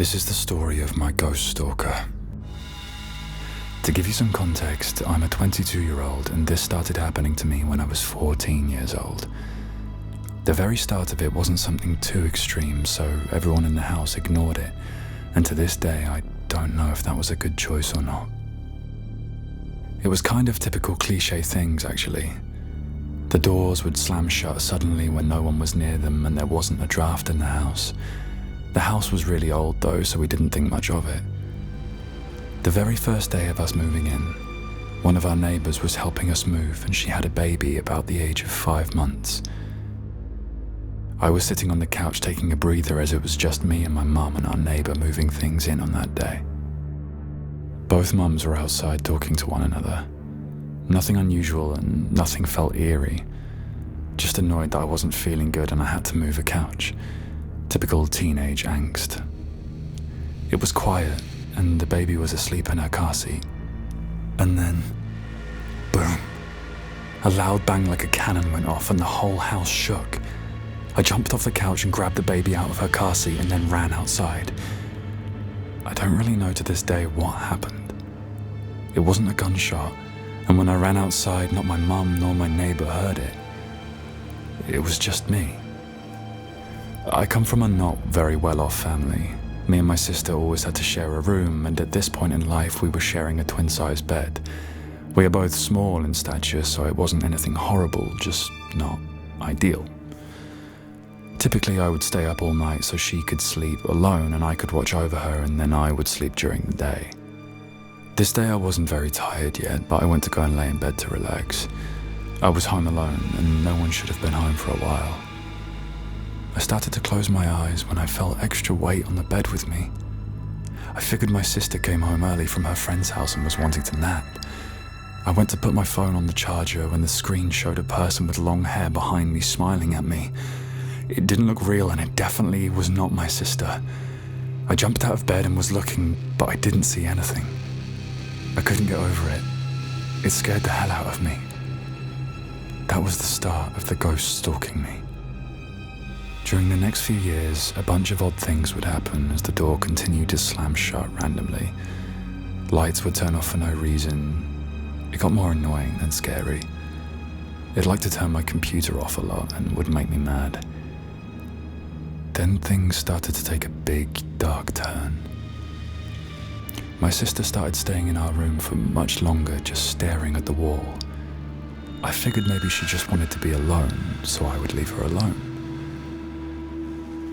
This is the story of my Ghost Stalker. To give you some context, I'm a 22-year-old and this started happening to me when I was 14 years old. The very start of it wasn't something too extreme, so everyone in the house ignored it, and to this day I don't know if that was a good choice or not. It was kind of typical cliche things, actually. The doors would slam shut suddenly when no one was near them and there wasn't a draft in the house. The house was really old though, so we didn't think much of it. The very first day of us moving in, one of our neighbours was helping us move and she had a baby about the age of 5 months. I was sitting on the couch taking a breather as it was just me and my mum and our neighbour moving things in on that day. Both mums were outside talking to one another. Nothing unusual and nothing felt eerie. Just annoyed that I wasn't feeling good and I had to move a couch. Typical teenage angst. It was quiet and the baby was asleep in her car seat. And then, boom. A loud bang like a cannon went off and the whole house shook. I jumped off the couch and grabbed the baby out of her car seat and then ran outside. I don't really know to this day what happened. It wasn't a gunshot, and when I ran outside, not my mum nor my neighbour heard it. It was just me. I come from a not very well-off family. Me and my sister always had to share a room, and at this point in life we were sharing a twin-size bed. We are both small in stature, so it wasn't anything horrible, just not ideal. Typically I would stay up all night so she could sleep alone and I could watch over her, and then I would sleep during the day. This day I wasn't very tired yet, but I went to go and lay in bed to relax. I was home alone and no one should have been home for a while. I started to close my eyes when I felt extra weight on the bed with me. I figured my sister came home early from her friend's house and was wanting to nap. I went to put my phone on the charger when the screen showed a person with long hair behind me smiling at me. It didn't look real and it definitely was not my sister. I jumped out of bed and was looking, but I didn't see anything. I couldn't get over it. It scared the hell out of me. That was the start of the ghost stalking me. During the next few years, a bunch of odd things would happen as the door continued to slam shut randomly. Lights would turn off for no reason. It got more annoying than scary. It liked to turn my computer off a lot and would make me mad. Then things started to take a big, dark turn. My sister started staying in our room for much longer, just staring at the wall. I figured maybe she just wanted to be alone, so I would leave her alone.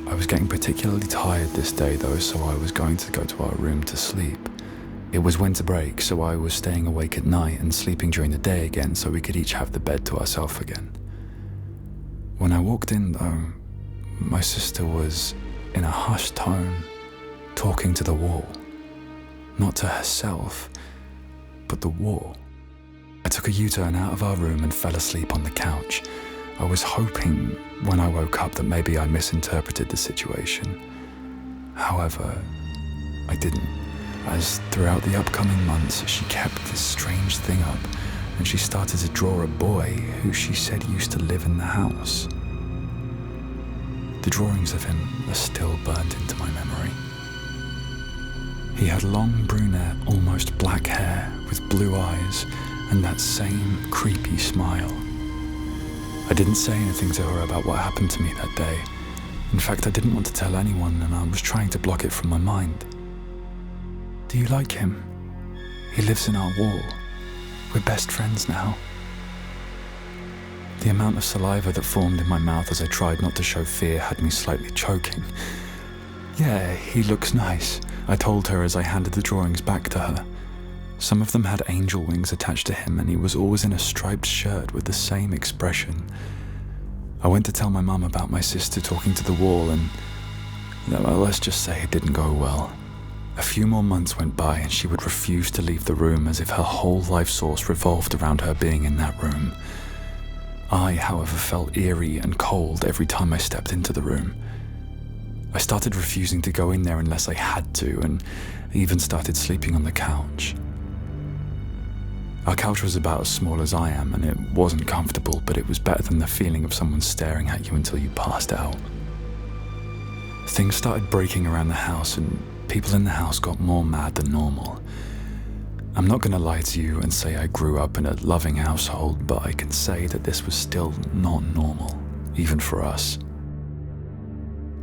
I was getting particularly tired this day though, so I was going to go to our room to sleep. It was winter break, so I was staying awake at night and sleeping during the day again so we could each have the bed to ourselves again. When I walked in though, my sister was, in a hushed tone, talking to the wall. Not to herself, but the wall. I took a U-turn out of our room and fell asleep on the couch. I was hoping when I woke up that maybe I misinterpreted the situation. However, I didn't, as throughout the upcoming months she kept this strange thing up and she started to draw a boy who she said used to live in the house. The drawings of him are still burnt into my memory. He had long brunette, almost black hair with blue eyes and that same creepy smile. I didn't say anything to her about what happened to me that day. In fact, I didn't want to tell anyone and I was trying to block it from my mind. Do you like him? He lives in our wall. We're best friends now. The amount of saliva that formed in my mouth as I tried not to show fear had me slightly choking. Yeah, he looks nice, I told her as I handed the drawings back to her. Some of them had angel wings attached to him and he was always in a striped shirt with the same expression. I went to tell my mum about my sister talking to the wall and, well, let's just say it didn't go well. A few more months went by and she would refuse to leave the room as if her whole life source revolved around her being in that room. I, however, felt eerie and cold every time I stepped into the room. I started refusing to go in there unless I had to and even started sleeping on the couch. Our couch was about as small as I am and it wasn't comfortable, but it was better than the feeling of someone staring at you until you passed out. Things started breaking around the house and people in the house got more mad than normal. I'm not going to lie to you and say I grew up in a loving household, but I can say that this was still not normal, even for us.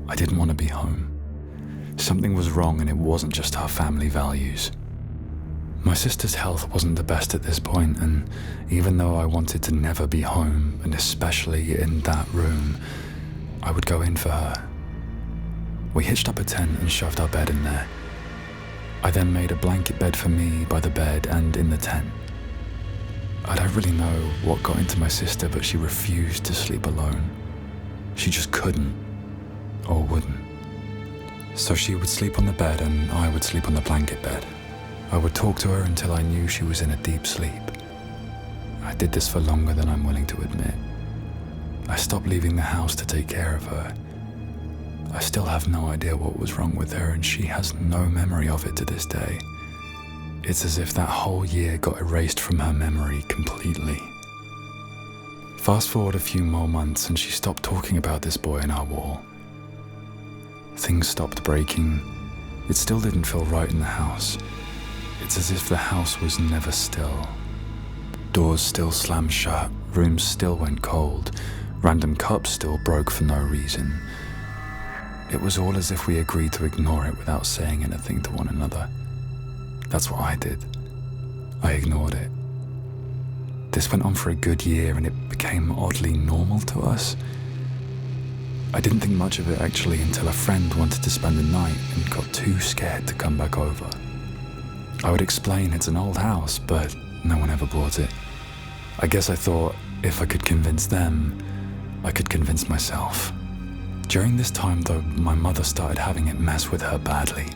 I didn't want to be home. Something was wrong, and it wasn't just our family values. My sister's health wasn't the best at this point, and even though I wanted to never be home, and especially in that room, I would go in for her. We hitched up a tent and shoved our bed in there. I then made a blanket bed for me by the bed and in the tent. I don't really know what got into my sister, but she refused to sleep alone. She just couldn't, or wouldn't. So she would sleep on the bed and I would sleep on the blanket bed. I would talk to her until I knew she was in a deep sleep. I did this for longer than I'm willing to admit. I stopped leaving the house to take care of her. I still have no idea what was wrong with her, and she has no memory of it to this day. It's as if that whole year got erased from her memory completely. Fast forward a few more months and she stopped talking about this boy in our wall. Things stopped breaking. It still didn't feel right in the house. It's as if the house was never still. Doors still slammed shut, rooms still went cold, random cups still broke for no reason. It was all as if we agreed to ignore it without saying anything to one another. That's what I did. I ignored it. This went on for a good year and it became oddly normal to us. I didn't think much of it actually until a friend wanted to spend the night and got too scared to come back over. I would explain it's an old house, but no one ever bought it. I guess I thought if I could convince them, I could convince myself. During this time though, my mother started having it mess with her badly.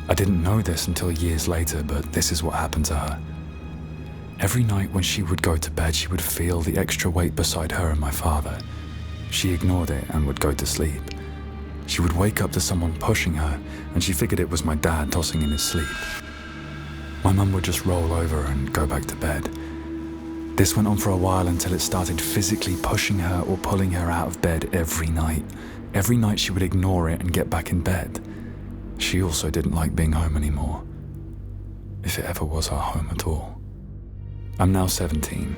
I didn't know this until years later, but this is what happened to her. Every night when she would go to bed, she would feel the extra weight beside her and my father. She ignored it and would go to sleep. She would wake up to someone pushing her, and she figured it was my dad tossing in his sleep. My mum would just roll over and go back to bed. This went on for a while until it started physically pushing her or pulling her out of bed every night. Every night she would ignore it and get back in bed. She also didn't like being home anymore, if it ever was our home at all. I'm now 17.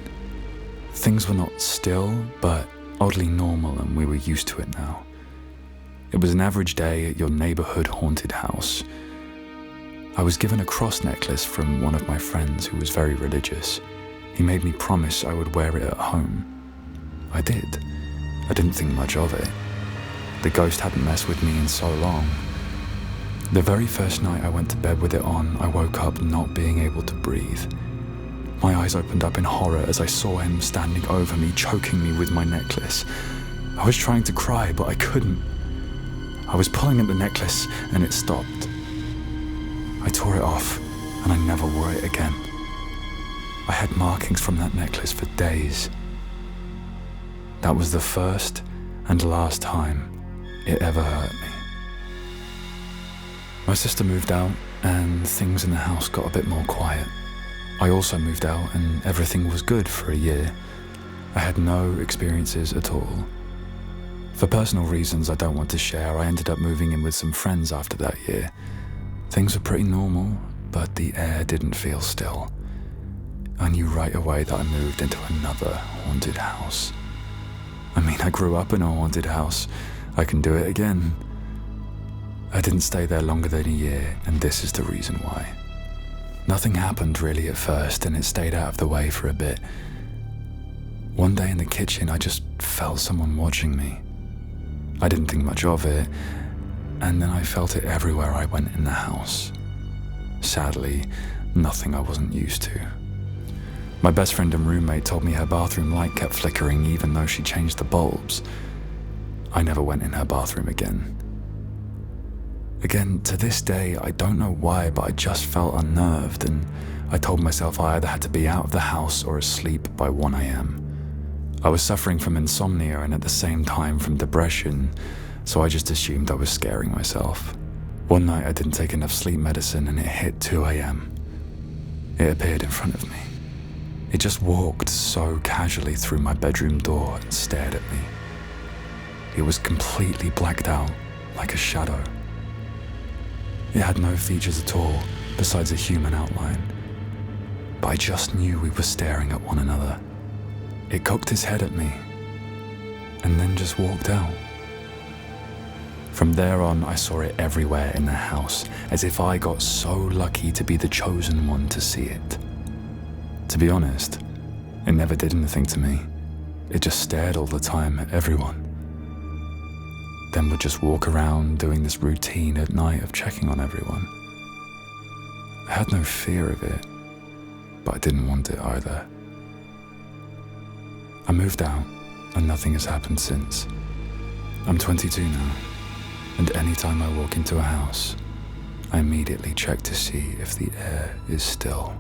Things were not still, but oddly normal, and we were used to it now. It was an average day at your neighborhood haunted house. I was given a cross necklace from one of my friends who was very religious. He made me promise I would wear it at home. I did. I didn't think much of it. The ghost hadn't messed with me in so long. The very first night I went to bed with it on, I woke up not being able to breathe. My eyes opened up in horror as I saw him standing over me, choking me with my necklace. I was trying to cry, but I couldn't. I was pulling at the necklace and it stopped. I tore it off and I never wore it again. I had markings from that necklace for days. That was the first and last time it ever hurt me. My sister moved out and things in the house got a bit more quiet. I also moved out and everything was good for a year. I had no experiences at all. For personal reasons I don't want to share, I ended up moving in with some friends after that year. Things were pretty normal, but the air didn't feel still. I knew right away that I moved into another haunted house. I mean, I grew up in a haunted house. I can do it again. I didn't stay there longer than a year, and this is the reason why. Nothing happened really at first, and it stayed out of the way for a bit. One day in the kitchen, I just felt someone watching me. I didn't think much of it, and then I felt it everywhere I went in the house. Sadly, nothing I wasn't used to. My best friend and roommate told me her bathroom light kept flickering even though she changed the bulbs. I never went in her bathroom again. Again, to this day, I don't know why, but I just felt unnerved, and I told myself I either had to be out of the house or asleep by 1 a.m. I was suffering from insomnia and at the same time from depression, so I just assumed I was scaring myself. One night I didn't take enough sleep medicine and it hit 2 a.m. It appeared in front of me. It just walked so casually through my bedroom door and stared at me. It was completely blacked out, like a shadow. It had no features at all, besides a human outline. But I just knew we were staring at one another. It cocked his head at me, and then just walked out. From there on, I saw it everywhere in the house, as if I got so lucky to be the chosen one to see it. To be honest, it never did anything to me. It just stared all the time at everyone. Then would just walk around doing this routine at night of checking on everyone. I had no fear of it, but I didn't want it either. I moved out, and nothing has happened since. I'm 22 now, and anytime I walk into a house, I immediately check to see if the air is still.